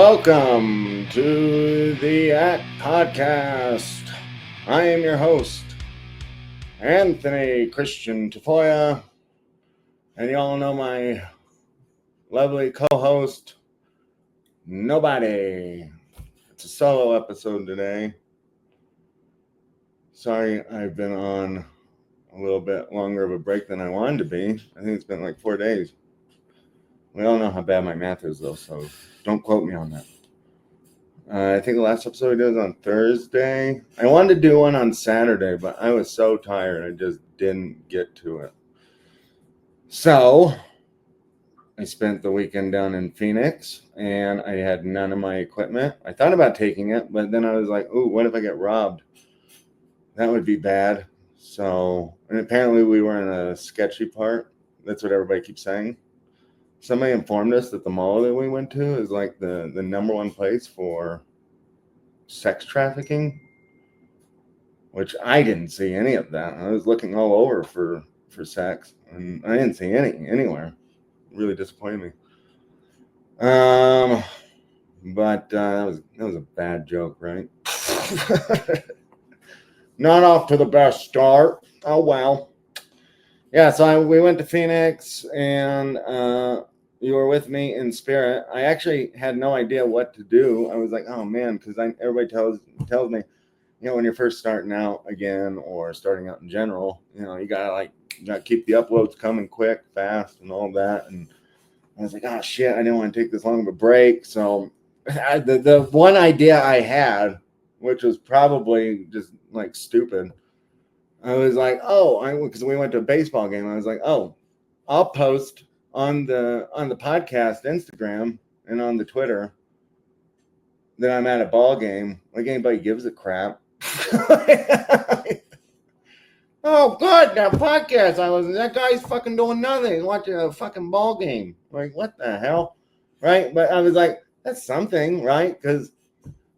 Welcome to the ACT Podcast. I am your host, Anthony Christian Tafoya, and you all know my lovely co-host, Nobody. It's a solo episode today. Sorry, I've been on a little bit longer of a break than I wanted to be. I think it's been like 4 days. We all know how bad my math is, though, so don't quote me on that. I think the last episode I did was on Thursday. I wanted to do one on Saturday, but I was so tired I just didn't get to it. So I spent the weekend down in Phoenix, and I had none of my equipment. I thought about taking it, but then I was like, ooh, what if I get robbed? That would be bad. So, and apparently we were in a sketchy part. That's what everybody keeps saying. Somebody informed us that the mall that we went to is like the number one place for sex trafficking, which I didn't see any of that. I was looking all over for sex, and I didn't see anywhere. It really disappointed me. But that was a bad joke, right? Not off to the best start. Oh well. Yeah, so we went to Phoenix, and you were with me in spirit. I actually had no idea what to do. I was like, oh man, because everybody tells me, you know, when you're first starting out again or starting out in general, you know, you gotta keep the uploads coming quick, fast, and all that. And I was like, oh shit, I didn't want to take this long of a break. So the one idea I had, which was probably just like stupid, I was like, because we went to a baseball game. I was like, I'll post on the podcast Instagram and on the Twitter that I'm at a ball game. Like anybody gives a crap. Oh, good, that podcast. That guy's fucking doing nothing, watching a fucking ball game. Like, what the hell, right? But I was like, that's something, right? Because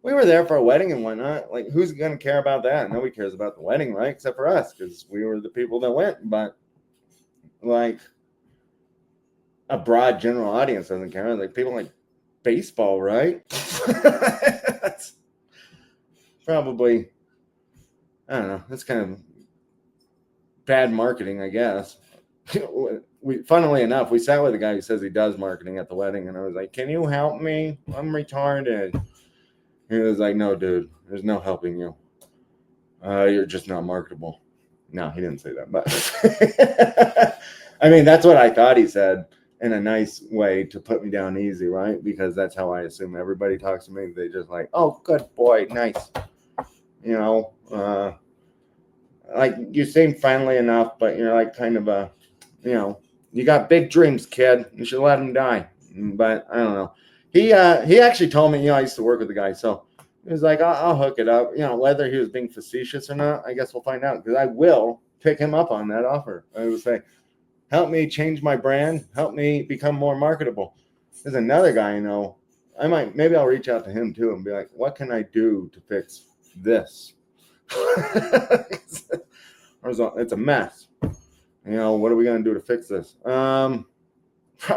we were there for a wedding and whatnot. Like, who's gonna care about that? Nobody cares about the wedding, right? Except for us, because we were the people that went. But like, a broad general audience doesn't care. Like, people like baseball, right? That's probably, I don't know. That's kind of bad marketing, I guess. Funnily enough, we sat with a guy who says he does marketing at the wedding, and I was like, can you help me? I'm retarded. He was like, no, dude, there's no helping you. You're just not marketable. No, he didn't say that, but I mean, that's what I thought he said in a nice way to put me down easy, right? Because that's how I assume everybody talks to me. They just like, oh, good boy, nice. You know, like you seem friendly enough, but you're like kind of a, you know, you got big dreams, kid. You should let them die. But I don't know. He actually told me, you know, I used to work with the guy, so he was like, I'll hook it up. You know, whether he was being facetious or not, I guess we'll find out, because I will pick him up on that offer. I would say, help me change my brand, help me become more marketable. There's another guy I know. Maybe I'll reach out to him too and be like, what can I do to fix this? It's a mess. You know, what are we gonna do to fix this? Probably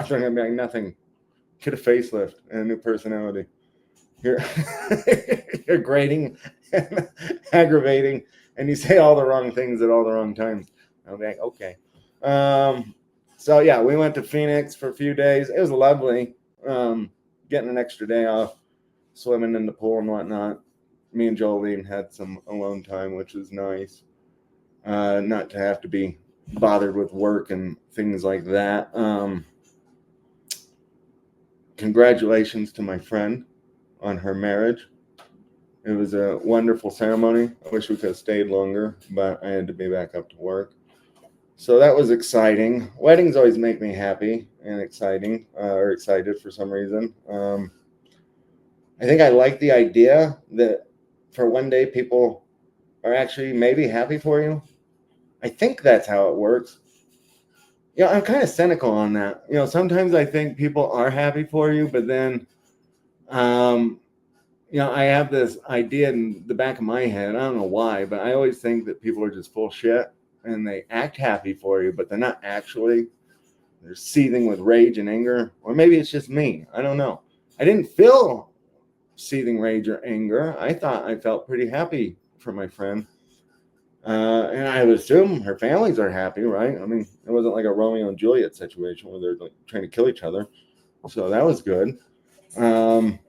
gonna be like nothing. Get a facelift and a new personality. You're you're grating and aggravating, and you say all the wrong things at all the wrong times. I'll be like, okay. So yeah, we went to Phoenix for a few days. It was lovely. Getting an extra day off, swimming in the pool and whatnot. Me and Jolene had some alone time, which was nice. Not to have to be bothered with work and things like that. Congratulations to my friend on her marriage. It was a wonderful ceremony. I wish we could have stayed longer, but I had to be back up to work. So that was exciting. Weddings always make me happy and exciting, or excited for some reason. I think I like the idea that for one day people are actually maybe happy for you. I think that's how it works. Yeah, I'm kind of cynical on that. You know, sometimes I think people are happy for you, but then, you know, I have this idea in the back of my head. I don't know why, but I always think that people are just full shit and they act happy for you, but they're not actually. They're seething with rage and anger, or maybe it's just me. I don't know. I didn't feel seething rage or anger. I thought I felt pretty happy for my friend. And I would assume her families are happy, right? I mean, it wasn't like a Romeo and Juliet situation where they're like trying to kill each other. So that was good. It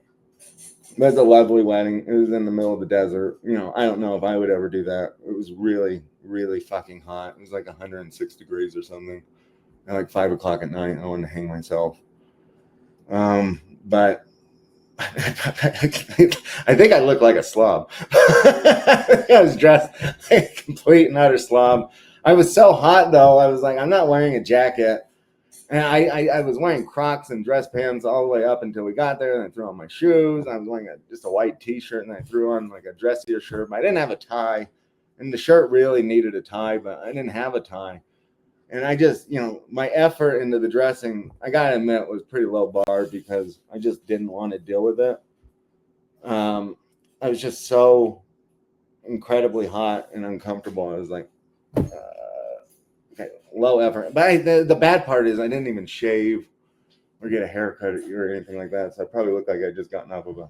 was a lovely wedding. It was in the middle of the desert. You know, I don't know if I would ever do that. It was really, really fucking hot. It was like 106 degrees or something. At like 5 o'clock at night, I wanted to hang myself. But I think I looked like a slob. I was dressed like a complete and utter slob. I was so hot though. I was like, I'm not wearing a jacket. And I was wearing Crocs and dress pants all the way up until we got there. And I threw on my shoes. I was wearing just a white t-shirt, and I threw on like a dressier shirt. But I didn't have a tie. And the shirt really needed a tie, but I didn't have a tie. And I just, my effort into the dressing, I gotta admit, was pretty low bar because I just didn't want to deal with it. I was just so incredibly hot and uncomfortable. I was like, okay, low effort. But the bad part is I didn't even shave or get a haircut or anything like that. So I probably looked like I just gotten off of a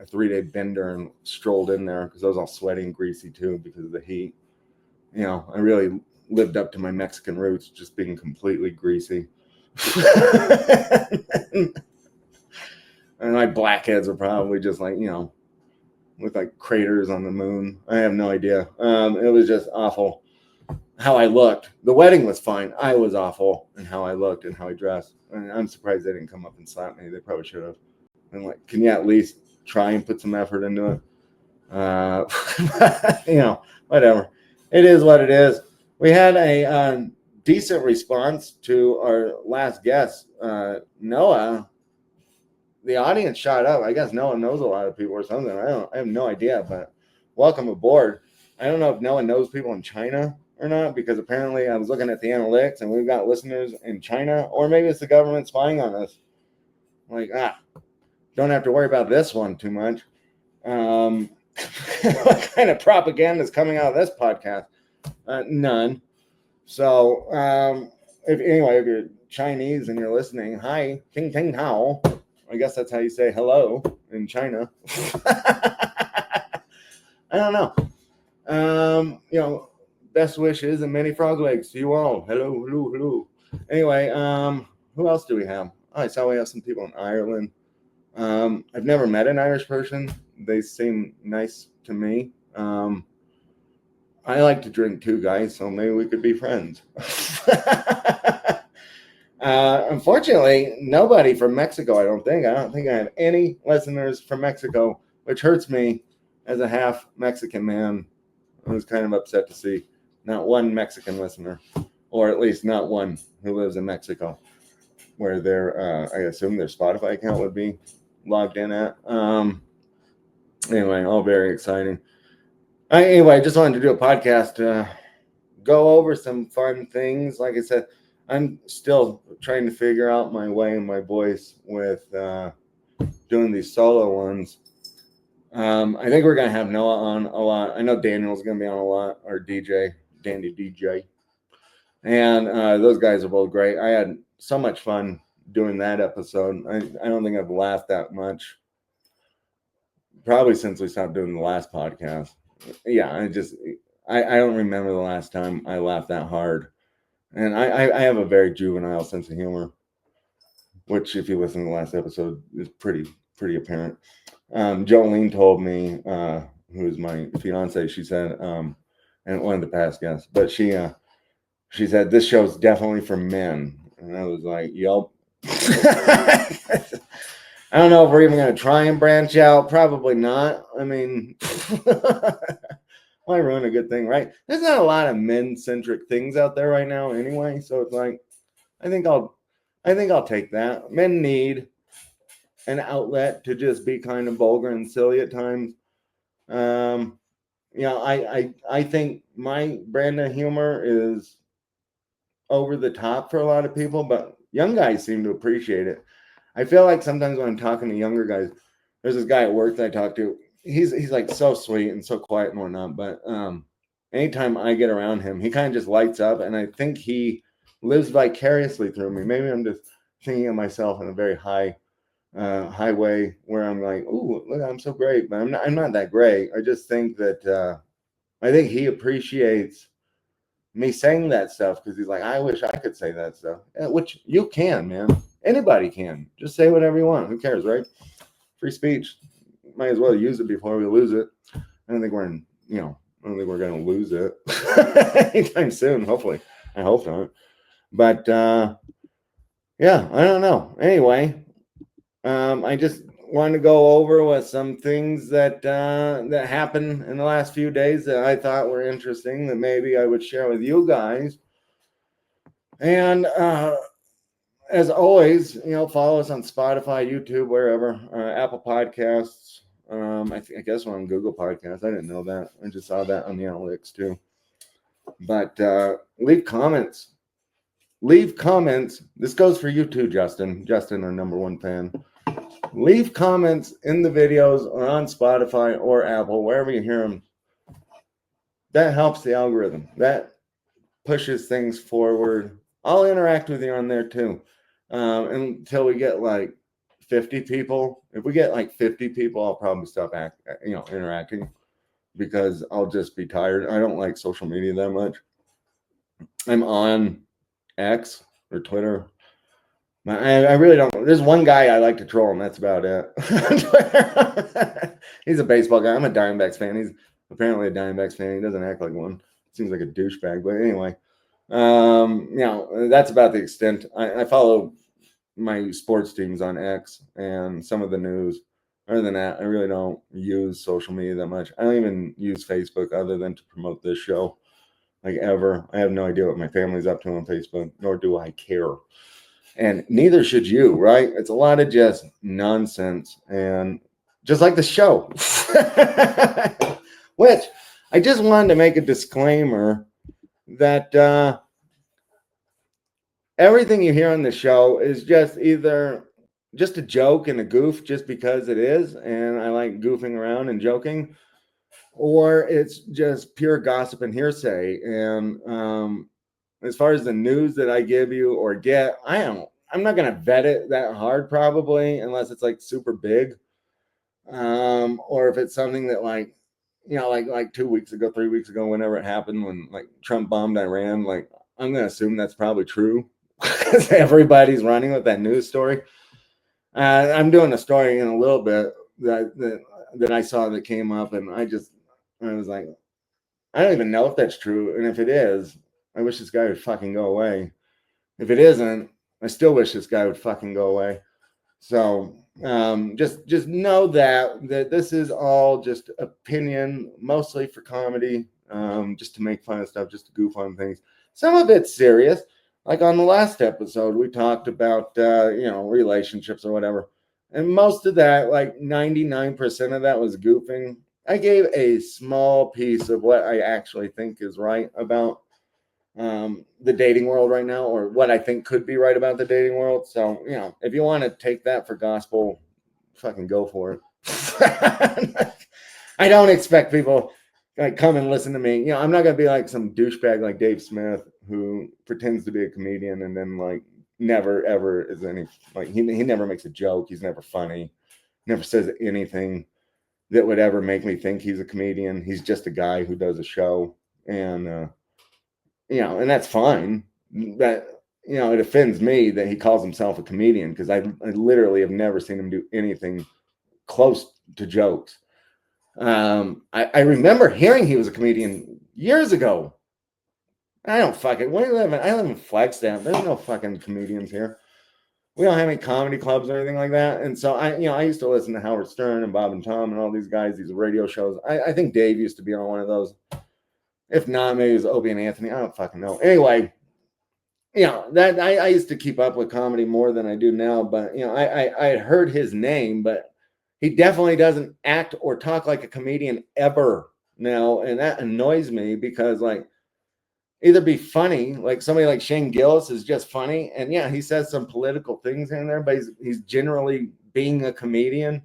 3-day bender and strolled in there because I was all sweaty and greasy too because of the heat. I really lived up to my Mexican roots, just being completely greasy. And my blackheads are probably just like, look like craters on the moon. I have no idea. It was just awful how I looked. The wedding was fine. I was awful in how I looked and how I dressed. And I'm surprised they didn't come up and slap me. They probably should have. And like, can you at least try and put some effort into it? Whatever. It is what it is. We had a decent response to our last guest, Noah. The audience shot up. I guess Noah knows a lot of people or something. I have no idea, but welcome aboard. I don't know if Noah knows people in China or not, because apparently I was looking at the analytics and we've got listeners in China, or maybe it's the government spying on us. Like, don't have to worry about this one too much. What kind of propaganda is coming out of this podcast? None. So, if you're Chinese and you're listening, hi, ting ting hao. I guess that's how you say hello in China. I don't know. Best wishes and many frog legs to you all. Hello, hello, hello. Anyway, who else do we have? Oh, I saw we have some people in Ireland. I've never met an Irish person. They seem nice to me. I like to drink too, guys, so maybe we could be friends. Unfortunately, nobody from Mexico, I don't think. I don't think I have any listeners from Mexico, which hurts me as a half Mexican man. I was kind of upset to see not one Mexican listener, or at least not one who lives in Mexico, where I assume their Spotify account would be logged in at. Anyway, all very exciting. I just wanted to do a podcast to go over some fun things. Like I said, I'm still trying to figure out my way and my voice with doing these solo ones. I think we're going to have Noah on a lot. I know Daniel's going to be on a lot, or DJ, Dandy DJ. And those guys are both great. I had so much fun doing that episode. I don't think I've laughed that much probably since we stopped doing the last podcast. Yeah, I don't remember the last time I laughed that hard. And I have a very juvenile sense of humor, which, if you listen to the last episode, is pretty apparent. Jolene told me, who's my fiance, she said, and one of the past guests, but she said, this show's definitely for men. And I was like, yep. I don't know if we're even going to try and branch out. Probably not. I mean, why ruin a good thing, right? There's not a lot of men-centric things out there right now anyway. So it's like, I think I'll take that. Men need an outlet to just be kind of vulgar and silly at times. I think my brand of humor is over the top for a lot of people, but young guys seem to appreciate it. I feel like sometimes when I'm talking to younger guys, there's this guy at work that I talk to. He's like so sweet and so quiet and whatnot, but anytime I get around him, he kind of just lights up, and I think he lives vicariously through me. Maybe I'm just thinking of myself in a very high highway where I'm like, ooh, look, I'm so great, but I'm not that great. I just think that I think he appreciates me saying that stuff because he's like, I wish I could say that stuff, which you can, man. Anybody can. Just say whatever you want. Who cares, right? Free speech. Might as well use it before we lose it. I don't think we're in, I don't think we're going to lose it anytime soon. Hopefully, I hope not. But yeah, I don't know. Anyway, I just wanted to go over with some things that happened in the last few days that I thought were interesting that maybe I would share with you guys. And as always, follow us on Spotify, YouTube, wherever, Apple Podcasts. I guess we're on Google Podcasts. I didn't know that. I just saw that on the analytics too. But leave comments. Leave comments. This goes for you too, Justin. Justin, our number one fan. Leave comments in the videos or on Spotify or Apple, wherever you hear them. That helps the algorithm. That pushes things forward. I'll interact with you on there too. Until we get like 50 people. If we get like 50 people, I'll probably stop interacting because I'll just be tired. I don't like social media that much. I'm on X or Twitter. I really don't. There's one guy I like to troll, and that's about it. He's a baseball guy. I'm a Diamondbacks fan. He's apparently a Diamondbacks fan. He doesn't act like one. Seems like a douchebag. But anyway, that's about the extent. I follow my sports teams on X and some of the news. Other than that, I really don't use social media that much. I don't even use Facebook other than to promote this show, like ever. I have no idea what my family's up to on Facebook, nor do I care. And neither should you, right? It's a lot of just nonsense. And just like the show, which I just wanted to make a disclaimer that everything you hear on the show is just either just a joke and a goof just because it is. And I like goofing around and joking, or it's just pure gossip and hearsay. And as far as the news that I give you or get, I'm not gonna vet it that hard probably unless it's like super big. Or if it's something that like 2 weeks ago, 3 weeks ago, whenever it happened when like Trump bombed Iran, like I'm gonna assume that's probably true because everybody's running with that news story. I'm doing a story in a little bit that I saw that came up, and I was like, I don't even know if that's true, and if it is, I wish this guy would fucking go away. If it isn't, I still wish this guy would fucking go away. So just know that this is all just opinion, mostly for comedy, just to make fun of stuff, just to goof on things. Some of it's serious. Like on the last episode, we talked about relationships or whatever, and most of that, like 99% of that, was goofing. I gave a small piece of what I actually think is right about the dating world right now, or what I think could be right about the dating world. So, if you want to take that for gospel, fucking go for it. I don't expect people like come and listen to me. I'm not gonna be like some douchebag like Dave Smith who pretends to be a comedian and then like never ever is any like he never makes a joke. He's never funny. Never says anything that would ever make me think he's a comedian. He's just a guy who does a show, and and that's fine. That it offends me that he calls himself a comedian because I literally have never seen him do anything close to jokes. I remember hearing he was a comedian years ago. I don't fucking. Where do you live in? I live in Flagstaff. There's no fucking comedians here. We don't have any comedy clubs or anything like that. And so I used to listen to Howard Stern and Bob and Tom and all these guys, these radio shows. I think Dave used to be on one of those. If not, maybe it was Opie and Anthony. I don't fucking know. Anyway, that I used to keep up with comedy more than I do now. But I heard his name, but he definitely doesn't act or talk like a comedian ever now, and that annoys me because like either be funny, like somebody like Shane Gillis is just funny, and yeah, he says some political things in there, but he's generally being a comedian.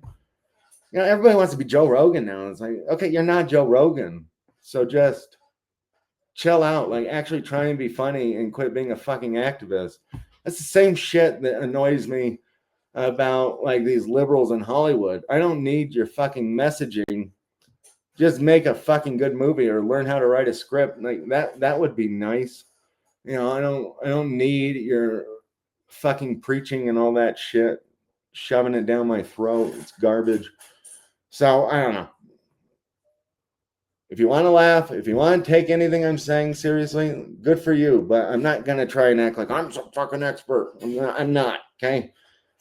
Everybody wants to be Joe Rogan now. It's like, okay, you're not Joe Rogan, so just chill out, like actually try and be funny and quit being a fucking activist. That's the same shit that annoys me about like these liberals in Hollywood. I don't need your fucking messaging. Just make a fucking good movie or learn how to write a script. Like that would be nice. You know, I don't need your fucking preaching and all that shit shoving it down my throat. It's garbage. So I don't know. If you want to laugh, if you want to take anything I'm saying seriously, good for you. But I'm not gonna try and act like I'm some fucking expert. I'm not. Okay.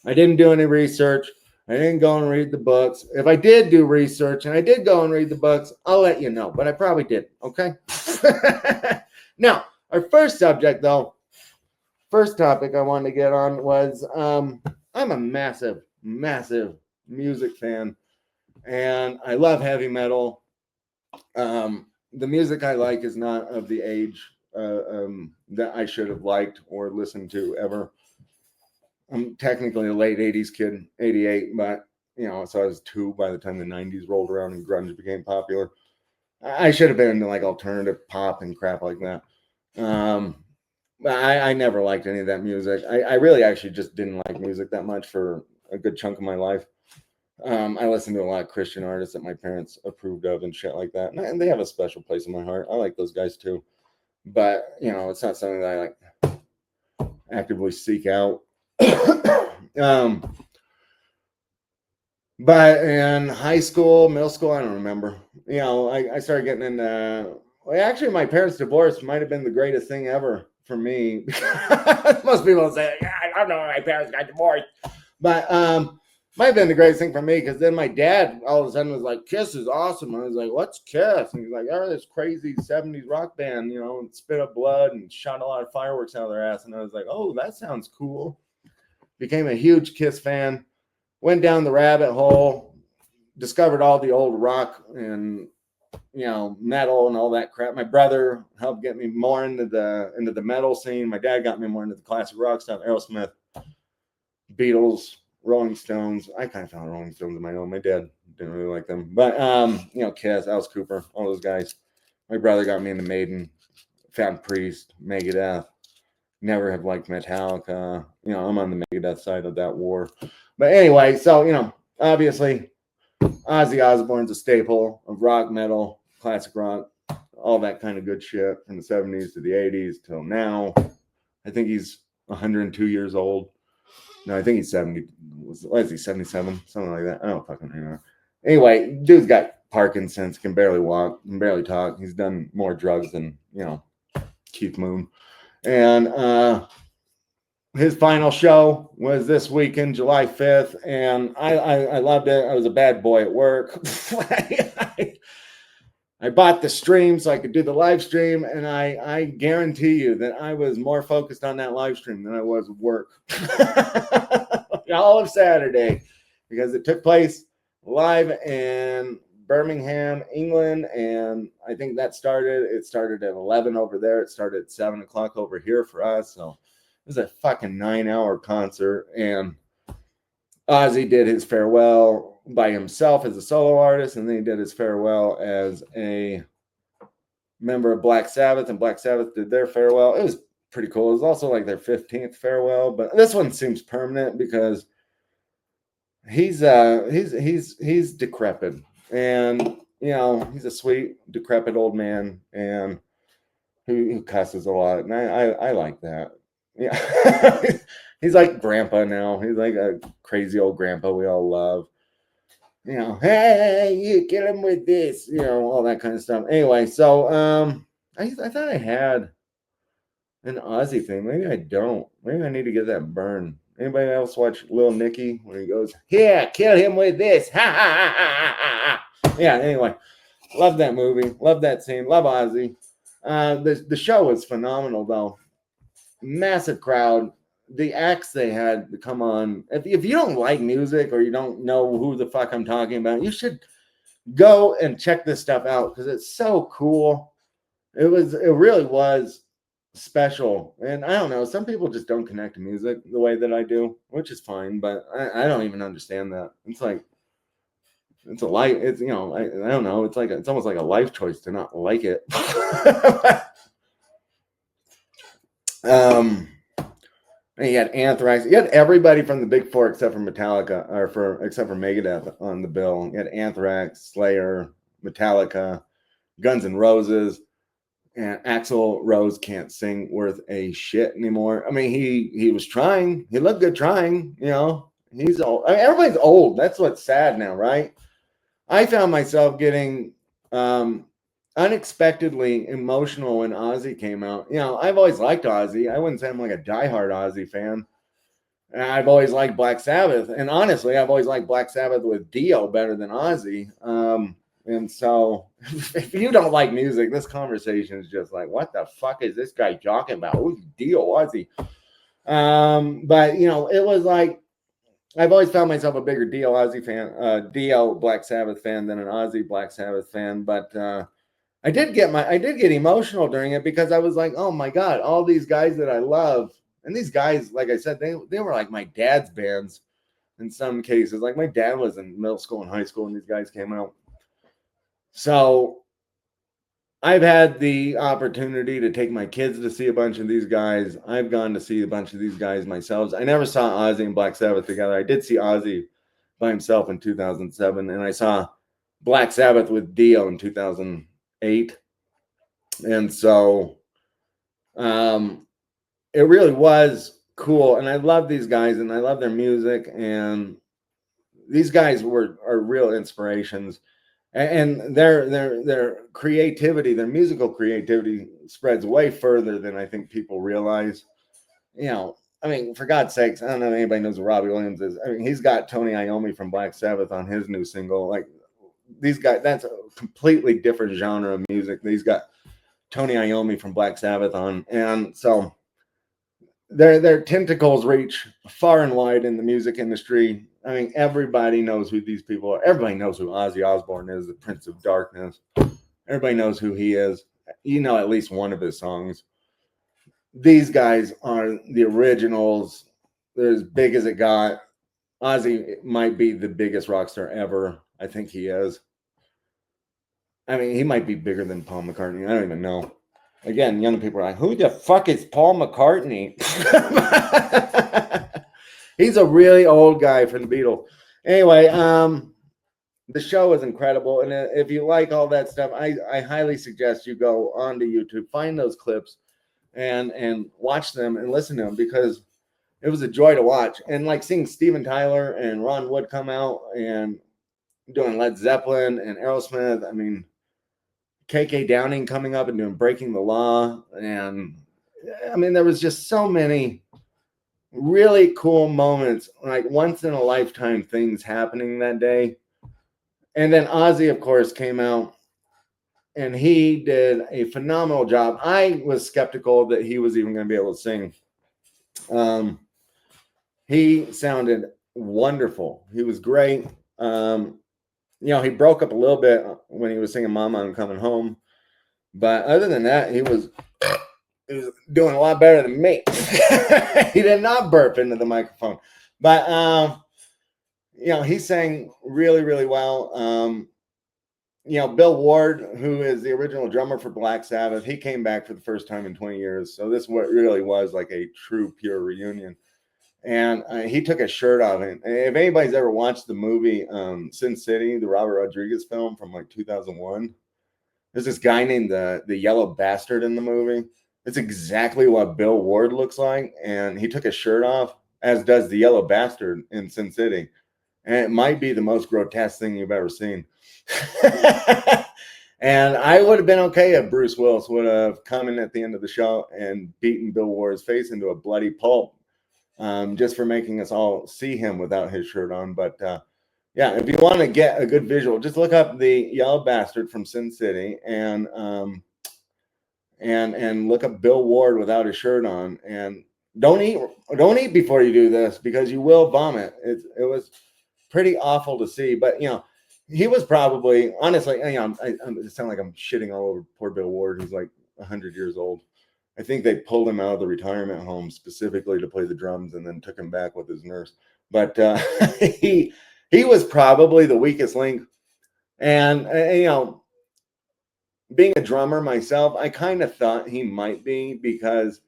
I didn't do any research. I didn't go and read the books. If I did do research and I did go and read the books, I'll let you know. But I probably didn't. Okay. Now, our first subject, though, first topic I wanted to get on was I'm a massive, massive music fan, and I love heavy metal. The music I like is not of the age that I should have liked or listened to ever. I'm technically a late 80s kid, 88, but you know, so I was 2 by the time the 90s rolled around and grunge became popular. I should have been into like alternative pop and crap like that. But I never liked any of that music. I really actually just didn't like music that much for a good chunk of my life. I listened to a lot of Christian artists that my parents approved of and shit like that. And they have a special place in my heart. I like those guys too. But, you know, it's not something that I like actively seek out. But in high school, middle school, I don't remember. You know, I started getting into. Well, actually, my parents' divorce might have been the greatest thing ever for me. Most people say, "Yeah, I don't know when my parents got divorced," but might have been the greatest thing for me because then my dad all of a sudden was like, "Kiss is awesome." I was like, "What's Kiss?" And he's like, "Oh, this crazy '70s rock band, you know, and spit up blood and shot a lot of fireworks out of their ass." And I was like, "Oh, that sounds cool." Became a huge Kiss fan. Went down the rabbit hole, discovered all the old rock and metal and all that crap. My brother helped get me more into the metal scene. My dad got me more into the classic rock stuff, Aerosmith, Beatles, Rolling Stones. I kind of found Rolling Stones on my own. My dad didn't really like them, but Kiss, Alice Cooper, all those guys. My brother got me into Maiden, found Priest, Megadeth. Never have liked Metallica. I'm on the Megadeth side of that war. But anyway, so, obviously, Ozzy Osbourne's a staple of rock, metal, classic rock, all that kind of good shit from the 70s to the 80s till now. I think he's 102 years old. No, I think he's 70. What is he, 77? Something like that. I don't fucking know. Anyway, dude's got Parkinson's, can barely walk, can barely talk. He's done more drugs than, Keith Moon. And his final show was this weekend, July 5th, and I loved it. I was a bad boy at work. I bought the stream so I could do the live stream, and I guarantee you that I was more focused on that live stream than I was at work. All of Saturday, because it took place live in Birmingham, England, and I think it started at 11 over there. It started at 7 o'clock over here for us, so it was a fucking 9-hour concert, and Ozzy did his farewell by himself as a solo artist, and then he did his farewell as a member of Black Sabbath, and Black Sabbath did their farewell. It was pretty cool. It was also like their 15th farewell, but this one seems permanent because he's decrepit, and he's a sweet decrepit old man, and who cusses a lot, and I like that. Yeah. He's like grandpa now. He's like a crazy old grandpa we all love. Hey, you kill him with this, all that kind of stuff. Anyway, so I thought I had an Ozzy thing. Maybe I don't. Maybe I need to get that burn. Anybody else watch Lil Nicky when he goes, "Yeah, kill him with this"? Ha ha ha ha ha ha. Yeah, anyway. Love that movie. Love that scene. Love Ozzy. The show was phenomenal though. Massive crowd. The acts they had to come on. If you don't like music or you don't know who the fuck I'm talking about, you should go and check this stuff out because it's so cool. It really was special. And I don't know, some people just don't connect to music the way that I do, which is fine, but I don't even understand that. It's like it's a life. It's I don't know. It's almost like a life choice to not like it. And you had Anthrax. You had everybody from the Big Four except for Metallica, except for Megadeth on the bill. You had Anthrax, Slayer, Metallica, Guns N' Roses, and Axl Rose can't sing worth a shit anymore. I mean, he was trying. He looked good trying. You know, he's old. I mean, everybody's old. That's what's sad now, right? I found myself getting um, unexpectedly emotional when Ozzy came out. You know, I've always liked Ozzy. I wouldn't say I'm like a diehard Ozzy fan. And I've always liked Black Sabbath, and honestly, I've always liked Black Sabbath with Dio better than Ozzy. And so, if you don't like music, this conversation is just like, what the fuck is this guy talking about? Who's Dio, Ozzy? But you know, it was like I've always found myself a bigger Dio Ozzy fan, Dio Black Sabbath fan than an Ozzy Black Sabbath fan. But I did get emotional during it because I was like, oh my god, all these guys that I love, and these guys, like I said, they were like my dad's bands in some cases. Like my dad was in middle school and high school when these guys came out. So I've had the opportunity to take my kids to see a bunch of these guys. I've gone to see a bunch of these guys myself. I never saw Ozzy and Black Sabbath together. I did see Ozzy by himself in 2007, and I saw Black Sabbath with Dio in 2008. And so it really was cool. And I love these guys and I love their music. And these guys are real inspirations. And their creativity, their musical creativity spreads way further than I think people realize. You know, I mean, for God's sakes, I don't know if anybody knows who Robbie Williams is. I mean, he's got Tony Iommi from Black Sabbath on his new single. Like these guys, that's a completely different genre of music. He's got Tony Iommi from Black Sabbath on, and so their tentacles reach far and wide in the music industry. I mean, everybody knows who these people are. Everybody knows who Ozzy Osbourne is, the Prince of Darkness. Everybody knows who he is. You know at least one of his songs. These guys are the originals. They're as big as it got. Ozzy might be the biggest rock star ever. I think he is. I mean, he might be bigger than Paul McCartney. I don't even know. Again, young people are like, who the fuck is Paul McCartney? He's a really old guy from the Beatles. Anyway, the show is incredible. And if you like all that stuff, I highly suggest you go onto YouTube, find those clips and watch them and listen to them because it was a joy to watch. And like seeing Steven Tyler and Ron Wood come out and doing Led Zeppelin and Aerosmith. I mean, KK Downing coming up and doing Breaking the Law. And I mean, there was just so many really cool moments, like once in a lifetime things happening that day. And then Ozzy, of course, came out and he did a phenomenal job. I was skeptical that he was even going to be able to sing. He sounded wonderful. He was great. You know, he broke up a little bit when he was singing Mama, I'm Coming Home. But other than that, he was doing a lot better than me. He did not burp into the microphone. But, you know, he sang really, really well. You know, Bill Ward, who is the original drummer for Black Sabbath, he came back for the first time in 20 years. So this what really was like a true, pure reunion. And he took his shirt off. And if anybody's ever watched the movie Sin City, the Robert Rodriguez film from like 2001, there's this guy named the Yellow Bastard in the movie. It's exactly what Bill Ward looks like. And he took his shirt off, as does the Yellow Bastard in Sin City. And it might be the most grotesque thing you've ever seen. And I would have been okay if Bruce Willis would have come in at the end of the show and beaten Bill Ward's face into a bloody pulp, just for making us all see him without his shirt on. But yeah, if you want to get a good visual, just look up the Yellow Bastard from Sin City and look up Bill Ward without his shirt on. And don't eat before you do this because you will vomit. It was pretty awful to see. But you know, he was probably, honestly, you know, I sound like I'm shitting all over poor Bill Ward, who's like 100 years old. I think they pulled him out of the retirement home specifically to play the drums and then took him back with his nurse. But he was probably the weakest link. And, you know, being a drummer myself, I kind of thought he might be because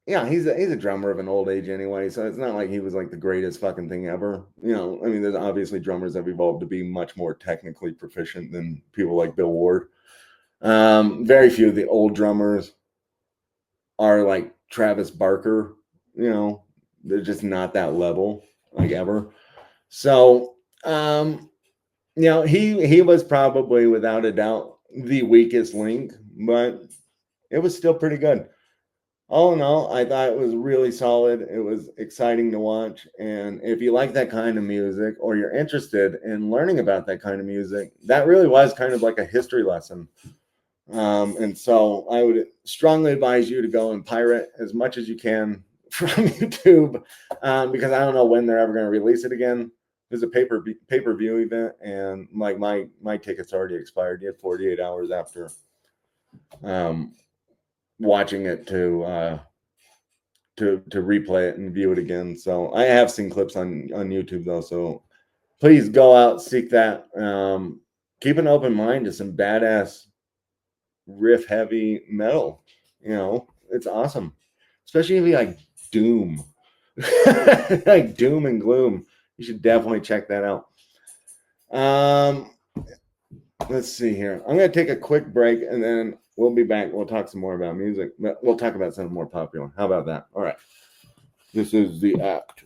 Yeah, he's a drummer of an old age anyway, so it's not like he was like the greatest fucking thing ever. I mean, there's obviously drummers that have evolved to be much more technically proficient than people like Bill Ward. Very few of the old drummers are like Travis Barker. You know, they're just not that level like ever. So, he was probably without a doubt the weakest link, but it was still pretty good. All in all, I thought it was really solid. It was exciting to watch. And if you like that kind of music or you're interested in learning about that kind of music, that really was kind of like a history lesson. And so I would strongly advise you to go and pirate as much as you can from YouTube, because I don't know when they're ever going to release it again. There's a pay-per-view event, and like my ticket's already expired. You have 48 hours after um, watching it to replay it and view it again. So I have seen clips on YouTube though. So please go out, seek that. Keep an open mind to some badass riff heavy metal. It's awesome, especially if you like doom, like doom and gloom. You should definitely check that out. Um, let's see here. I'm gonna take a quick break and then we'll be back. We'll talk some more about music, but we'll talk about something more popular. How about that? All right. This is the act.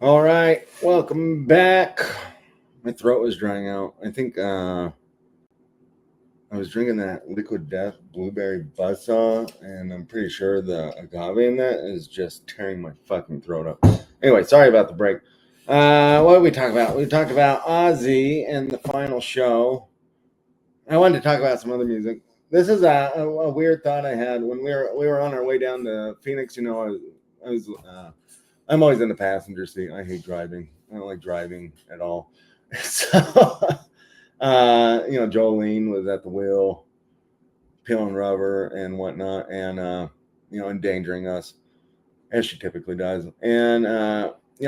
All right, welcome back. My throat was drying out. I think I was drinking that Liquid Death Blueberry Buzzsaw, and I'm pretty sure the agave in that is just tearing my fucking throat up. Anyway, sorry about the break. What did we talk about? We talked about Ozzy and the final show. I wanted to talk about some other music. This is a weird thought I had when we were on our way down to Phoenix. I'm always in the passenger seat. I hate driving. I don't like driving at all. So, Jolene was at the wheel, peeling rubber and whatnot, and endangering us as she typically does. And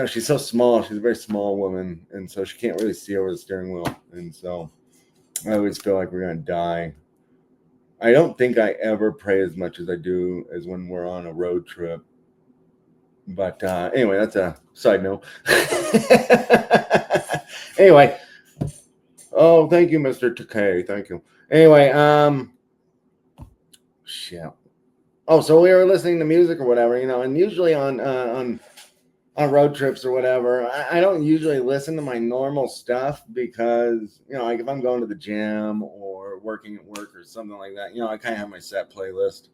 she's so small. She's a very small woman, and so she can't really see over the steering wheel. And so I always feel like we're gonna die. I don't think I ever pray as much as I do as when we're on a road trip. But anyway, that's a side note. Anyway, oh, thank you, Mr. Takei. Thank you. Anyway, shit. Oh, so we were listening to music or whatever, and usually on road trips or whatever, I don't usually listen to my normal stuff because like if I'm going to the gym or working at work or something like that, I kind of have my set playlist.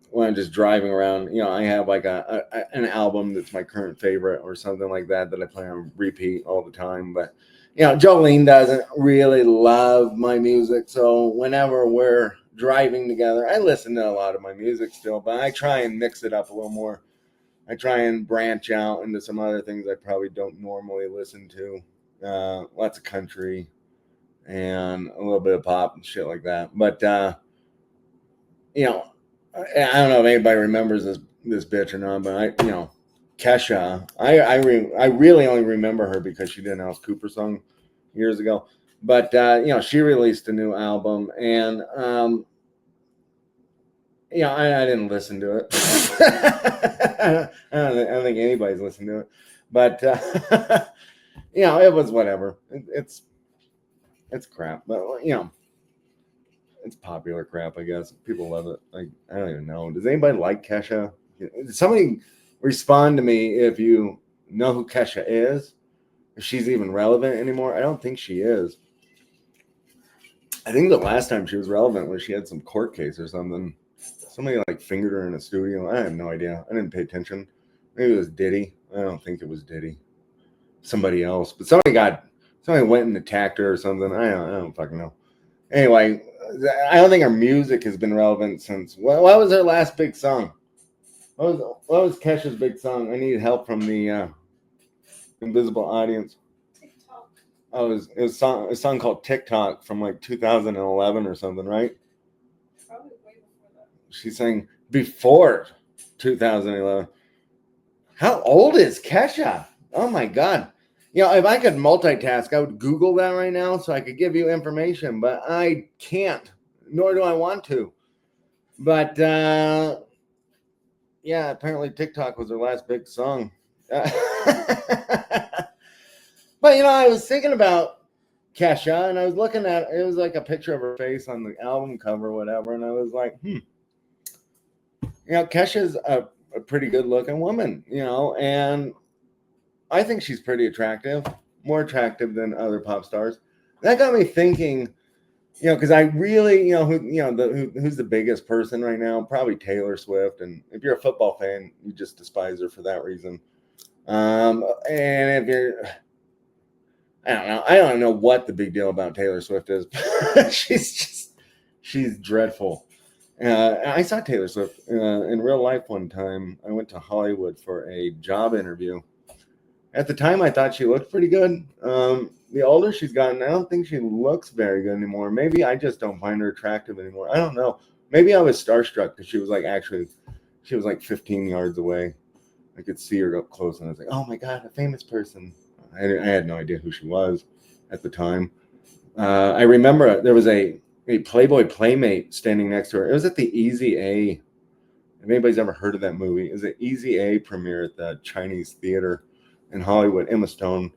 When I'm just driving around, I have like an album that's my current favorite or something like that I play on repeat all the time. But Jolene doesn't really love my music, so whenever we're driving together, I listen to a lot of my music still, but I try and mix it up a little more. I try and branch out into some other things I probably don't normally listen to. Lots of country and a little bit of pop and shit like that. But you know, I don't know if anybody remembers this bitch or not, but Kesha. I really only remember her because she did an Alice Cooper song years ago. But she released a new album, and I didn't listen to it. I don't think anybody's listened to it, but it was whatever. It's crap, but it's popular crap, I guess. People love it. Like, I don't even know. Does anybody like Kesha? Somebody respond to me if you know who Kesha is. If she's even relevant anymore. I don't think she is. I think the last time she was relevant was she had some court case or something. Somebody like fingered her in a studio. I have no idea. I didn't pay attention. Maybe it was Diddy. I don't think it was Diddy. Somebody else. But somebody went and attacked her or something. I don't fucking know. Anyway, I don't think her music has been relevant since. What was her last big song? What was Kesha's big song? I need help from the invisible audience. TikTok. Oh, it was a song called TikTok from like 2011 or something, right? Probably way before that. She's saying before 2011. How old is Kesha? Oh my god. if I could multitask, I would Google that right now so I could give you information, but I can't, nor do I want to. But yeah, apparently TikTok was her last big song. But I was thinking about Kesha, and I was looking at it was like a picture of her face on the album cover, or whatever, and I was like, Kesha's a pretty good looking woman, and I think she's pretty attractive, more attractive than other pop stars. That got me thinking, because I really, who's the biggest person right now? Probably Taylor Swift. And if you're a football fan, you just despise her for that reason. And if you're, I don't know what the big deal about Taylor Swift is. She's dreadful. I saw Taylor Swift in real life one time. I went to Hollywood for a job interview. At the time, I thought she looked pretty good. The older she's gotten, I don't think she looks very good anymore. Maybe I just don't find her attractive anymore. I don't know. Maybe I was starstruck because she was like 15 yards away. I could see her up close, and I was like, oh my God, a famous person. I had no idea who she was at the time. I remember there was a Playboy Playmate standing next to her. It was at the Easy A. If anybody's ever heard of that movie, it was an Easy A premiere at the Chinese Theater in Hollywood. Emma Stone,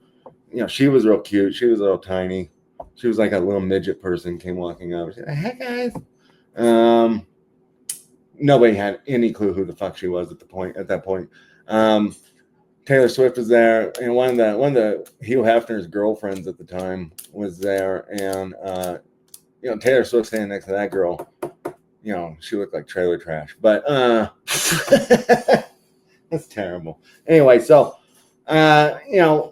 she was real cute. She was a little tiny. She was like a little midget person came walking up. She said, hey guys. Nobody had any clue who the fuck she was at that point. Taylor Swift was there, and one of the Hugh Hefner's girlfriends at the time was there, and Taylor Swift standing next to that girl. She looked like trailer trash, but that's terrible. Anyway, so Jolene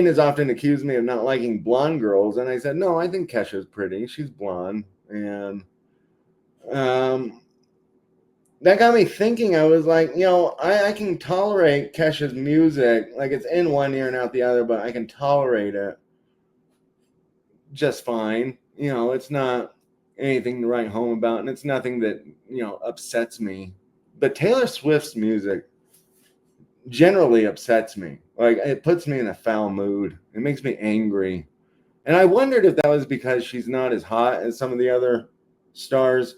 has often accused me of not liking blonde girls, and I said, no, I think Kesha's pretty. She's blonde, and that got me thinking. I was like, I can tolerate Kesha's music. Like, it's in one ear and out the other, but I can tolerate it just fine. It's not anything to write home about, and it's nothing that, upsets me. But Taylor Swift's music generally upsets me. Like, it puts me in a foul mood. It makes me angry. And I wondered if that was because she's not as hot as some of the other stars.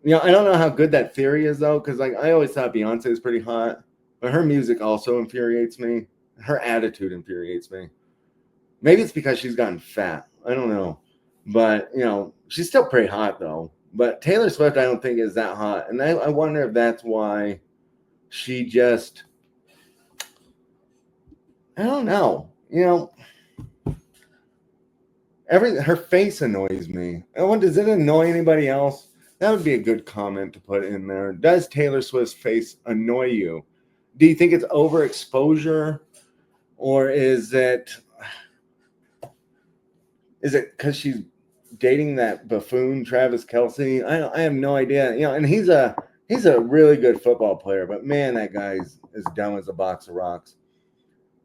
I don't know how good that theory is, though, because I always thought Beyonce is pretty hot, but her music also infuriates me. Her attitude infuriates me. Maybe it's because she's gotten fat. I don't know. But, she's still pretty hot, though. But Taylor Swift, I don't think is that hot. And I wonder if that's why she just, I don't know. Her face annoys me. Does it annoy anybody else? That would be a good comment to put in there. Does Taylor Swift's face annoy you? Do you think it's overexposure? Or is it because she's dating that buffoon Travis Kelce? I have no idea. And he's a really good football player, but man, that guy's as dumb as a box of rocks.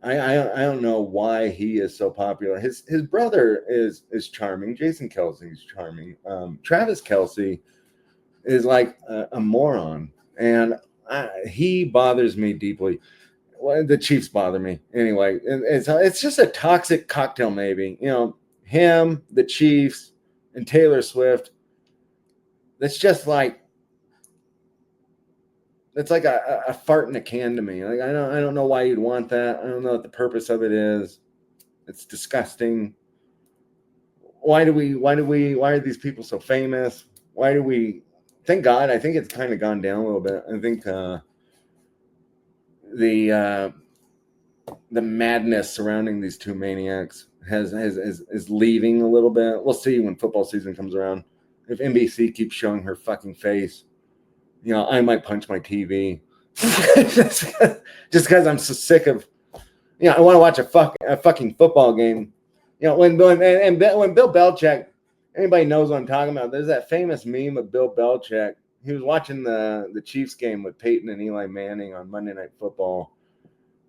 I don't know why he is so popular. His brother is charming. Jason Kelce is charming. Travis Kelce is like a moron, and he bothers me deeply. Well, the Chiefs bother me anyway. It's just a toxic cocktail, maybe. Him, the Chiefs, and Taylor Swift. That's just like a fart in a can to me. Like, I don't know why you'd want that. I don't know what the purpose of it is. It's disgusting. Why are these people so famous? Why do we? Thank God, I think it's kind of gone down a little bit. I think the madness surrounding these two maniacs is leaving a little bit. We'll see when football season comes around. If NBC keeps showing her fucking face, I might punch my TV just because I'm so sick of. I want to watch a fucking football game. When Bill Belichick, anybody knows what I'm talking about. There's that famous meme of Bill Belichick. He was watching the Chiefs game with Peyton and Eli Manning on Monday Night Football.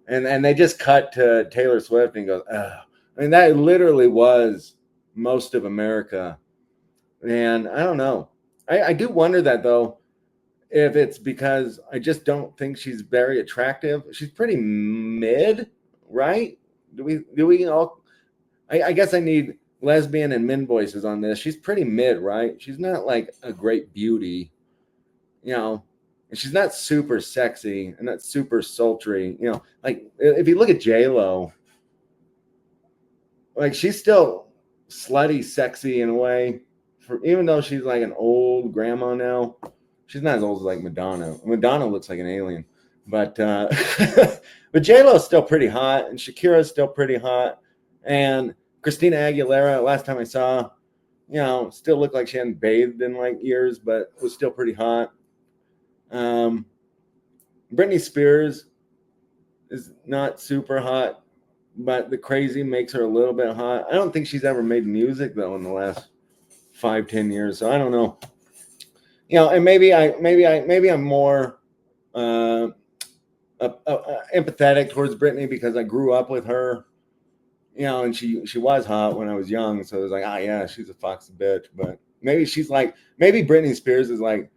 And they just cut to Taylor Swift and he goes, ugh. I mean, that literally was most of America. And I don't know. I do wonder that, though, if it's because I just don't think she's very attractive. She's pretty mid, right? Do we all? I guess I need lesbian and men voices on this. She's pretty mid, right? She's not like a great beauty, you know, and she's not super sexy and not super sultry, you know. Like if you look at J Lo, like she's still slutty, sexy in a way. For even though she's like an old grandma now, she's not as old as like Madonna. Madonna looks like an alien, but but J Lo's still pretty hot, and Shakira's still pretty hot, and Christina Aguilera. Last time I saw, you know, still looked like she hadn't bathed in like years, but was still pretty hot. Um, Britney Spears is not super hot, but the crazy makes her a little bit hot. I don't think she's ever made music though in the last 5-10 years, so I don't know. You know, and maybe I'm more empathetic towards Britney because I grew up with her. You know, and she was hot when I was young, so it was like, ah, yeah, she's a foxy bitch. But maybe she's like, maybe Britney Spears is like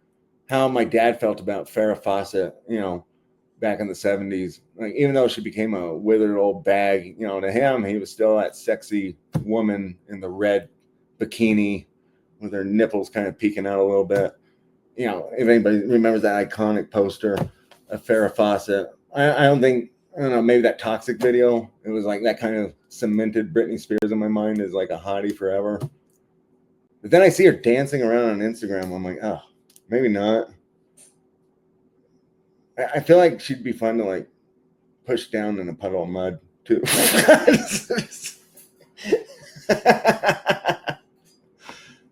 how my dad felt about Farrah Fawcett. You know, back in the 70s. Like, even though she became a withered old bag, you know, to him, he was still that sexy woman in the red bikini with her nipples kind of peeking out a little bit. You know, if anybody remembers that iconic poster of Farrah Fawcett, I don't think, I don't know, maybe that Toxic video, it was like that kind of cemented Britney Spears in my mind as like a hottie forever. But then I see her dancing around on Instagram. I'm like, oh, maybe not. I feel like she'd be fun to like push down in a puddle of mud too.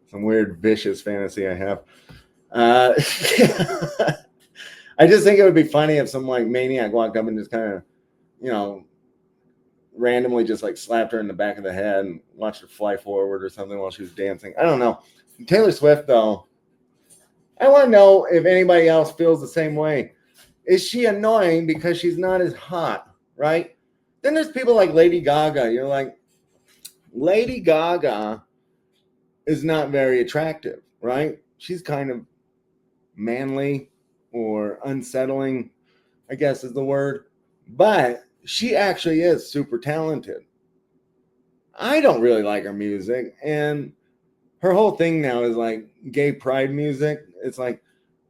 Some weird vicious fantasy I have. I just think it would be funny if some like maniac walked up and just kind of, you know, randomly just like slapped her in the back of the head and watched her fly forward or something while she was dancing. I don't know. Taylor Swift though, I want to know if anybody else feels the same way. Is she annoying because she's not as hot, right? Then there's people like Lady Gaga. You're like, Lady Gaga is not very attractive, right? She's kind of manly or unsettling, I guess is the word. But she actually is super talented. I don't really like her music. And her whole thing now is like gay pride music. It's like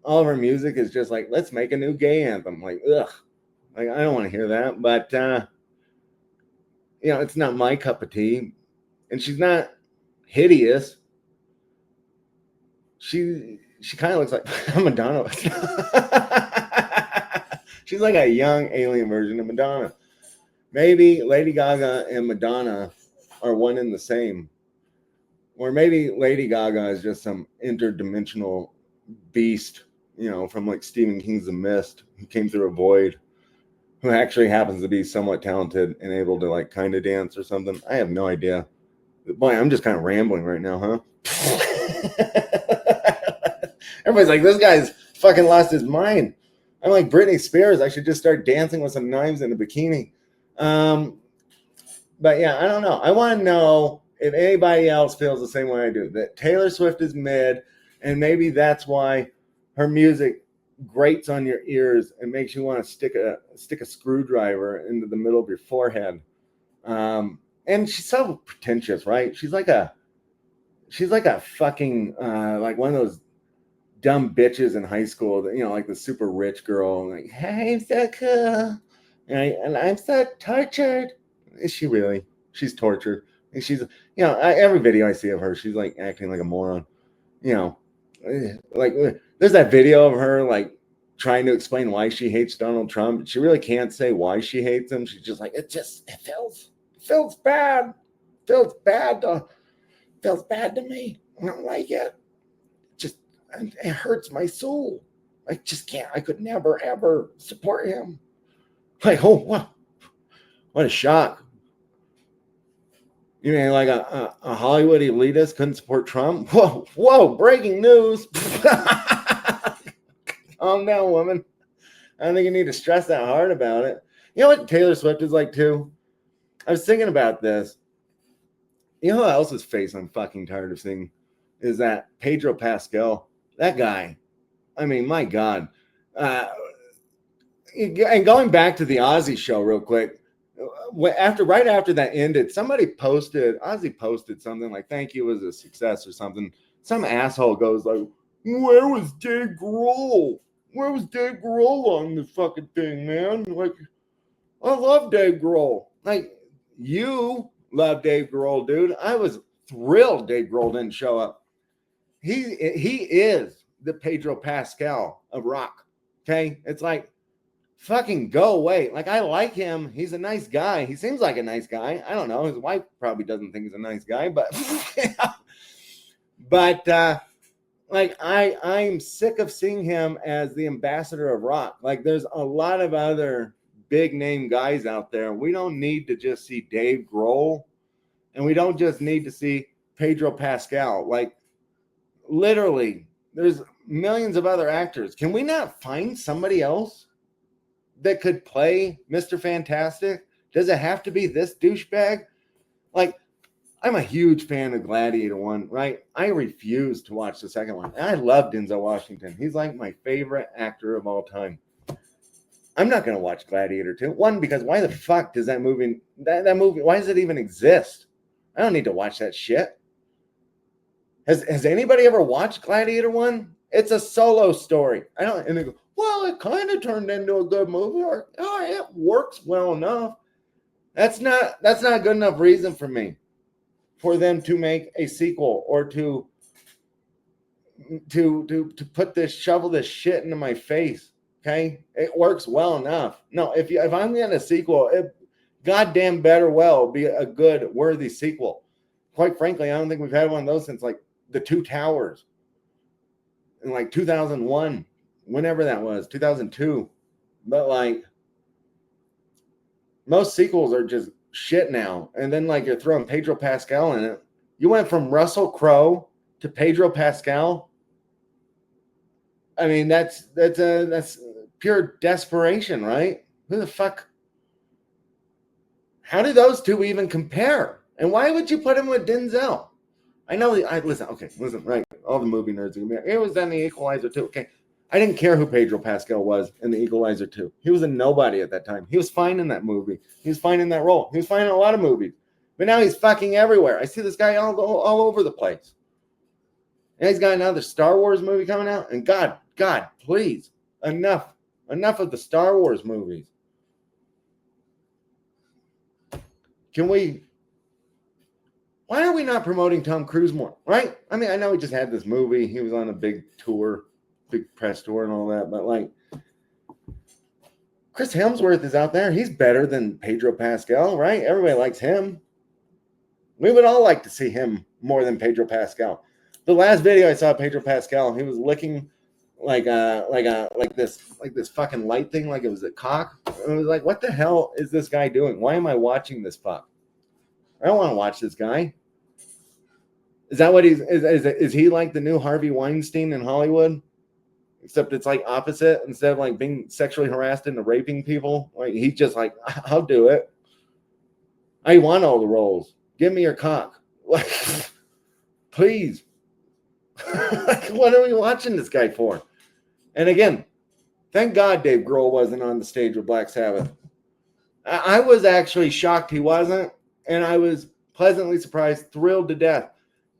all of her music is just like, let's make a new gay anthem. Like, ugh. Like, I don't want to hear that. But, you know, it's not my cup of tea. And she's not hideous. She kind of looks like Madonna. She's like a young alien version of Madonna. Maybe Lady Gaga and Madonna are one and the same. Or maybe Lady Gaga is just some interdimensional beast, you know, from like Stephen King's The Mist, who came through a void, who actually happens to be somewhat talented and able to like kind of dance or something. I have no idea. Boy, I'm just kind of rambling right now, huh? Everybody's like, this guy's fucking lost his mind. I'm like Britney Spears. I should just start dancing with some knives in a bikini. But yeah, I don't know. I want to know if anybody else feels the same way I do, that Taylor Swift is mid, and maybe that's why her music grates on your ears and makes you want to stick a screwdriver into the middle of your forehead. And she's so pretentious, right? She's like a fucking like one of those dumb bitches in high school that, you know, like the super rich girl, like, hey, I'm so cool, and I'm so tortured. Is she really? She's tortured. And she's, you know, every video I see of her, she's like acting like a moron. You know, like there's that video of her like trying to explain why she hates Donald Trump. She really can't say why she hates him. She's just like, it feels bad. Feels bad to me. I don't like it. Just it hurts my soul. I just can't. I could never ever support him. Like, oh wow, what a shock. You mean like a Hollywood elitist couldn't support Trump? Whoa, breaking news. Calm down, woman. I don't think you need to stress that hard about it. You know what Taylor Swift is like too? I was thinking about this. You know who else's face I'm fucking tired of seeing? Is that Pedro Pascal. That guy. I mean, my God. And going back to the Ozzy show real quick, Right after that ended, Ozzy posted something like, "Thank you, was a success" or something. Some asshole goes like, "Where was Dave Grohl? Where was Dave Grohl on the fucking thing, man? Like, I love Dave Grohl. Like, you love Dave Grohl, dude. I was thrilled Dave Grohl didn't show up. He is the Pedro Pascal of rock. Okay, it's like, fucking go away. Like, I like him. He's a nice guy. He seems like a nice guy. I don't know. His wife probably doesn't think he's a nice guy, but but like I'm sick of seeing him as the ambassador of rock. Like, there's a lot of other big name guys out there. We don't need to just see Dave Grohl, and we don't just need to see Pedro Pascal. Like, literally, there's millions of other actors. Can we not find somebody else that could play Mr. Fantastic? Does it have to be this douchebag? Like, I'm a huge fan of Gladiator 1, right? I refuse to watch the second one. And I love Denzel Washington. He's like my favorite actor of all time. I'm not going to watch Gladiator 2. One, because why the fuck does that movie, why does it even exist? I don't need to watch that shit. Has anybody ever watched Gladiator 1? It's a solo story. And they go, well, it kind of turned into a good movie, or oh, it works well enough. That's not a good enough reason for me for them to make a sequel, or to put this, shovel this shit into my face. Okay, it works well enough. No, if I'm getting a sequel, it goddamn better well be a good, worthy sequel. Quite frankly, I don't think we've had one of those since like The Two Towers in like 2001, whenever that was, 2002. But like, most sequels are just shit now. And then like, you're throwing Pedro Pascal in it. You went from Russell Crowe to Pedro Pascal. I mean, that's pure desperation, right? Who the fuck? How do those two even compare? And why would you put him with Denzel? I know. Listen. Right, all the movie nerds. It was on The Equalizer 2. Okay, I didn't care who Pedro Pascal was in The Equalizer 2. He was a nobody at that time. He was fine in that movie. He was fine in that role. He was fine in a lot of movies. But now he's fucking everywhere. I see this guy all over the place. And he's got another Star Wars movie coming out. And God, please, enough of the Star Wars movies. Why are we not promoting Tom Cruise more, right? I mean, I know he just had this movie. He was on a big tour, big press tour and all that. But like, Chris Hemsworth is out there. He's better than Pedro Pascal, right? Everybody likes him. We would all like to see him more than Pedro Pascal. The last video I saw of Pedro Pascal, he was licking like this fucking light thing, like it was a cock. And I was like, what the hell is this guy doing? Why am I watching this fuck? I don't want to watch this guy. Is that what is he like the new Harvey Weinstein in Hollywood? Except it's like opposite. Instead of like being sexually harassed into raping people, like he's just like, I'll do it. I want all the roles. Give me your cock. Like, please. Like, what are we watching this guy for? And again, thank God Dave Grohl wasn't on the stage with Black Sabbath. I was actually shocked he wasn't, and I was pleasantly surprised, thrilled to death.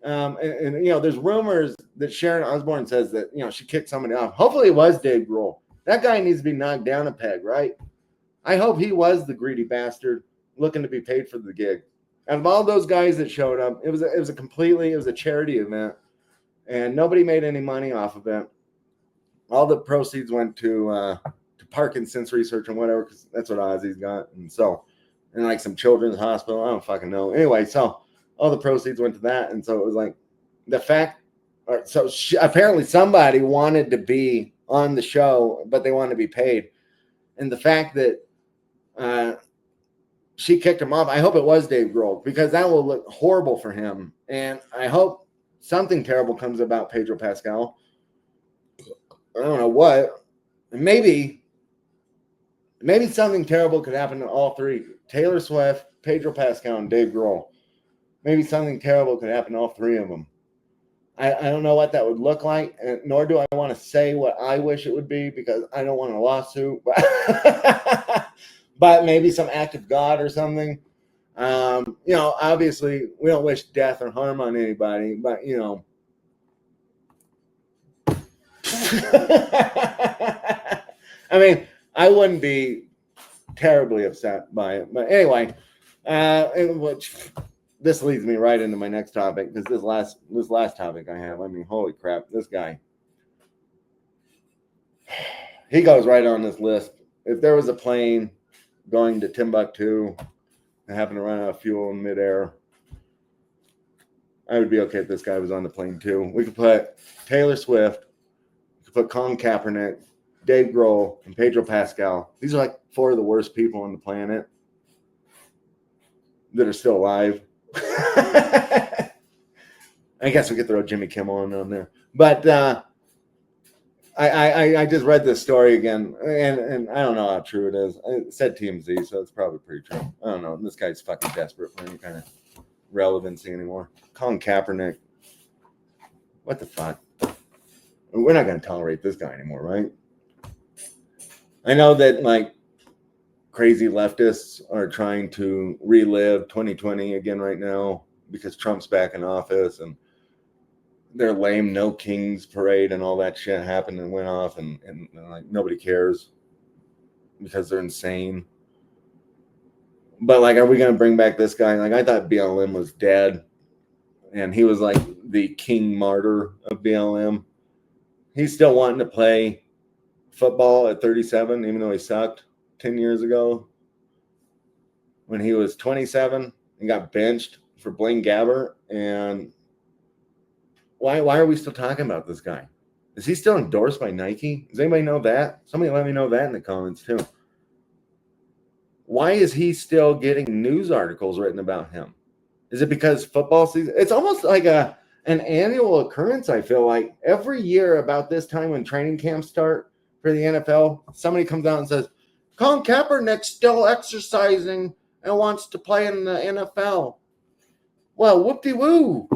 And you know, there's rumors that Sharon Osbourne says that, you know, she kicked somebody off. Hopefully it was Dave Grohl. That guy needs to be knocked down a peg, right? I hope he was the greedy bastard looking to be paid for the gig. Out of all those guys that showed up, it was a charity event, and nobody made any money off of it. All the proceeds went to Parkinson's research and whatever, because that's what Ozzy's got, and like some children's hospital. I don't fucking know. Anyway, so all the proceeds went to that, and so it was like the fact. So apparently somebody wanted to be on the show, but they wanted to be paid, and the fact that she kicked him off. I hope it was Dave Grohl, because that will look horrible for him, and I hope something terrible comes about Pedro Pascal. I don't know what. Maybe something terrible could happen to all three: Taylor Swift, Pedro Pascal, and Dave Grohl. Maybe something terrible could happen to all three of them. I don't know what that would look like, and nor do I want to say what I wish it would be, because I don't want a lawsuit. but maybe some act of God or something. Obviously, we don't wish death or harm on anybody, but I mean, I wouldn't be terribly upset by it. But anyway, which this leads me right into my next topic, because this last topic I have, I mean, holy crap, this guy, he goes right on this list. If there was a plane going to Timbuktu and happened to run out of fuel in midair, I would be okay if this guy was on the plane too. We could put Taylor Swift, we could put Colin Kaepernick, Dave Grohl, and Pedro Pascal. These are like 4 of the worst people on the planet that are still alive. I guess we could throw Jimmy Kimmel on there. But I just read this story again, and I don't know how true it is. It said TMZ, so it's probably pretty true. I don't know. This guy's fucking desperate for any kind of relevancy anymore. Colin Kaepernick. What the fuck? We're not going to tolerate this guy anymore, right? I know that, like, crazy leftists are trying to relive 2020 again right now because Trump's back in office, and their lame No Kings parade and all that shit happened and went off, and like nobody cares because they're insane. But like, are we going to bring back this guy? Like, I thought BLM was dead, and he was like the king martyr of BLM. He's still wanting to play football at 37, even though he sucked 10 years ago when he was 27 and got benched for Blaine Gabbert. And why are we still talking about this guy? Is he still endorsed by Nike? Does anybody know that? Somebody let me know that in the comments too. Why is he still getting news articles written about him? Is it because football season? It's almost like an annual occurrence, I feel like. Every year about this time when training camps start for the NFL, somebody comes out and says, Colin Kaepernick's still exercising and wants to play in the NFL. Well, whoop-de-woo.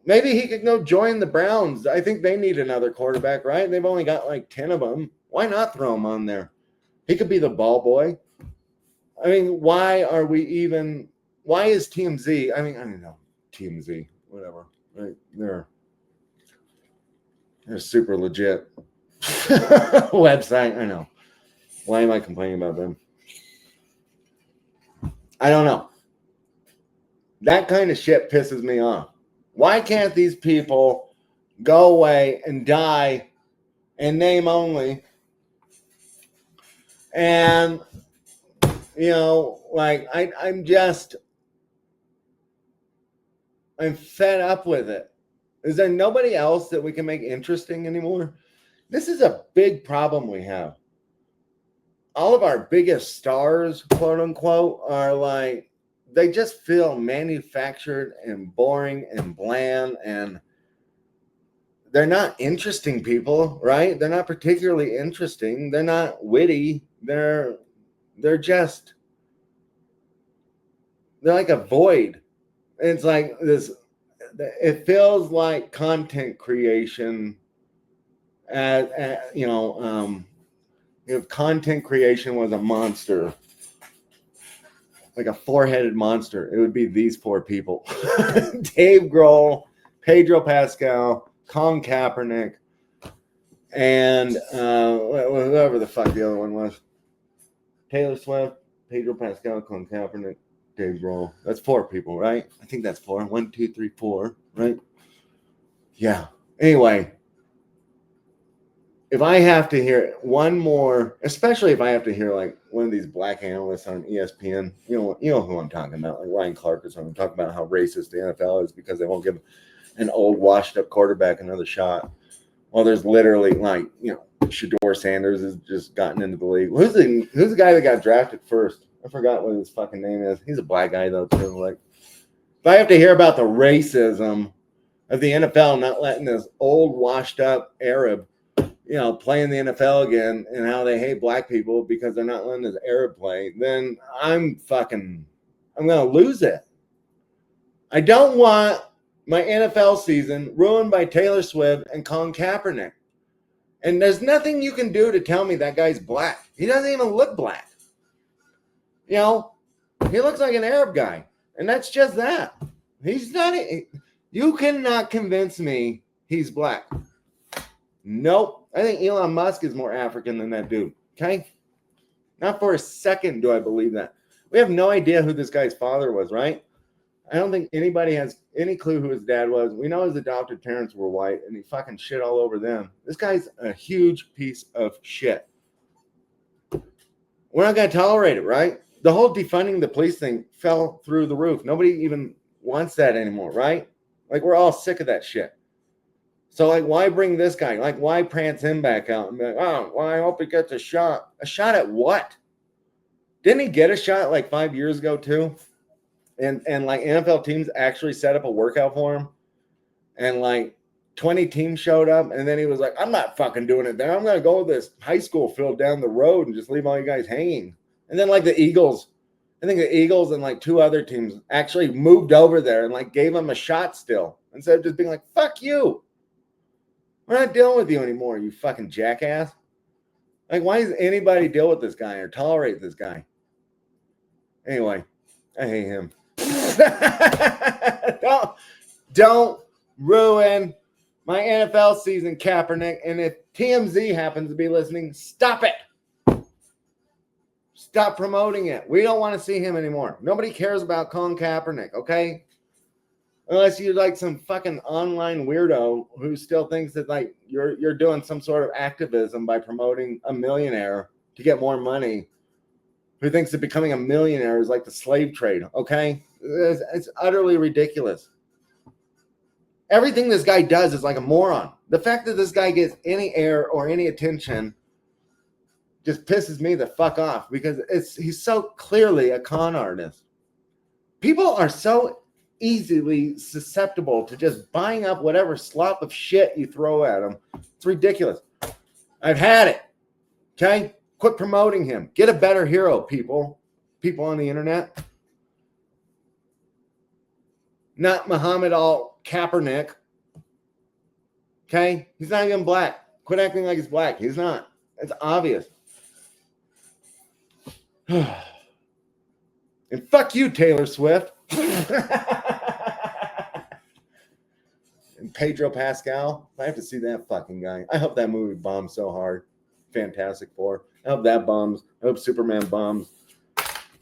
Maybe he could go join the Browns. I think they need another quarterback, right? They've only got like 10 of them. Why not throw him on there? He could be the ball boy. I mean, why is TMZ? I don't know, TMZ, whatever. Right? They're super legit website. I know. Why am I complaining about them? I don't know. That kind of shit pisses me off. Why can't these people go away and die in name only? And, like, I'm fed up with it. Is there nobody else that we can make interesting anymore? This is a big problem we have. All of our biggest stars, quote unquote, are like, they just feel manufactured and boring and bland, and they're not interesting people, right? They're not particularly interesting. They're not witty. They're like a void. It's like this. It feels like content creation. If content creation was a monster, like a 4-headed monster, it would be these 4 people: Dave Grohl, Pedro Pascal, Colin Kaepernick, and whoever the fuck the other one was. Taylor Swift, Pedro Pascal, Colin Kaepernick, Dave Grohl. That's 4 people, right? I think that's 4. 1, 2, 3, 4, right? Yeah. Anyway, if I have to hear one more, especially if I have to hear like one of these black analysts on ESPN, you know who I'm talking about, like Ryan Clark or something, talking about how racist the NFL is because they won't give an old washed up quarterback another shot. Well, there's literally like, Shador Sanders has just gotten into the league. Who's the guy that got drafted first? I forgot what his fucking name is. He's a black guy though too. Like, if I have to hear about the racism of the NFL not letting this old washed up Arab, play in the NFL again, and how they hate black people because they're not letting this Arab play, then I'm going to lose it. I don't want my NFL season ruined by Taylor Swift and Colin Kaepernick. And there's nothing you can do to tell me that guy's black. He doesn't even look black. You know, he looks like an Arab guy. And that's just that. He's not. You cannot convince me he's black. Nope. I think Elon Musk is more African than that dude. Okay? Not for a second do I believe that. We have no idea who this guy's father was, right? I don't think anybody has any clue who his dad was. We know his adopted parents were white, and he fucking shit all over them. This guy's a huge piece of shit. We're not going to tolerate it, right? The whole defunding the police thing fell through the roof. Nobody even wants that anymore, right? Like, we're all sick of that shit. So, like, why bring this guy? Like, why prance him back out and be like, oh, well, I hope he gets a shot. A shot at what? Didn't he get a shot like 5 years ago, too? And like NFL teams actually set up a workout for him, and like 20 teams showed up, and then he was like, I'm not fucking doing it there. I'm gonna go to this high school field down the road and just leave all you guys hanging. And then like the Eagles, I think the Eagles and like two other teams actually moved over there and like gave him a shot still, instead of just being like, fuck you, we're not dealing with you anymore, you fucking jackass. Like, why does anybody deal with this guy or tolerate this guy? Anyway, I hate him. don't ruin my NFL season, Kaepernick. And if TMZ happens to be listening, stop it. Stop promoting it. We don't want to see him anymore. Nobody cares about Colin Kaepernick, okay? Unless you're like some fucking online weirdo who still thinks that like you're doing some sort of activism by promoting a millionaire to get more money. Who thinks that becoming a millionaire is like the slave trade, okay? It's utterly ridiculous. Everything this guy does is like a moron. The fact that this guy gets any air or any attention just pisses me the fuck off, because he's so clearly a con artist. People are so easily susceptible to just buying up whatever slop of shit you throw at them. It's ridiculous. I've had it, okay? Quit promoting him. Get a better hero, people. People on the internet. Not Muhammad Kaepernick. Okay? He's not even black. Quit acting like he's black. He's not. It's obvious. And fuck you, Taylor Swift. And Pedro Pascal. I have to see that fucking guy. I hope that movie bombs so hard. Fantastic Four. I hope that bombs. I hope Superman bombs.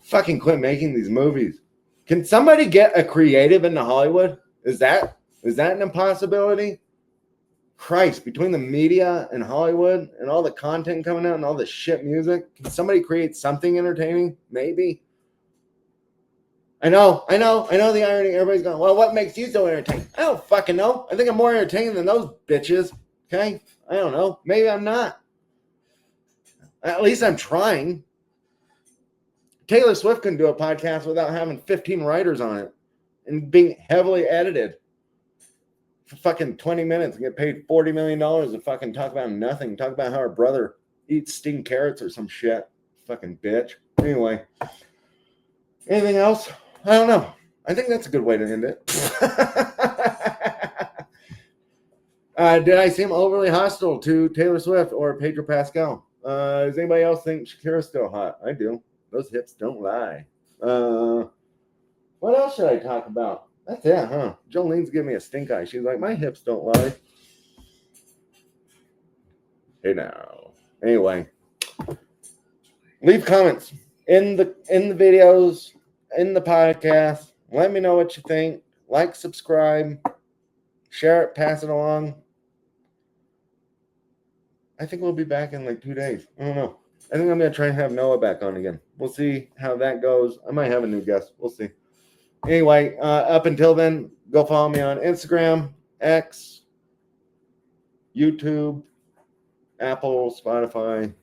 Fucking quit making these movies. Can somebody get a creative into Hollywood? Is that an impossibility? Christ, between the media and Hollywood and all the content coming out and all the shit music, can somebody create something entertaining? Maybe. I know the irony. Everybody's going, well, what makes you so entertaining? I don't fucking know. I think I'm more entertaining than those bitches. Okay? I don't know. Maybe I'm not. At least I'm trying. Taylor Swift couldn't do a podcast without having 15 writers on it and being heavily edited for fucking 20 minutes and get paid $40 million to fucking talk about nothing. Talk about how her brother eats steamed carrots or some shit. Fucking bitch. Anyway. Anything else? I don't know. I think that's a good way to end it. Did I seem overly hostile to Taylor Swift or Pedro Pascal? Does anybody else think Shakira's still hot? I do. Those hips don't lie. What else should I talk about? That's it, huh? Jolene's giving me a stink eye. She's like, my hips don't lie. Hey now. Anyway, leave comments in the videos, in the podcast. Let me know what you think. Like, subscribe, share it, pass it along. I think we'll be back in like 2 days. I don't know. I think I'm going to try and have Noah back on again. We'll see how that goes. I might have a new guest. We'll see. Anyway, up until then, go follow me on Instagram, X, YouTube, Apple, Spotify,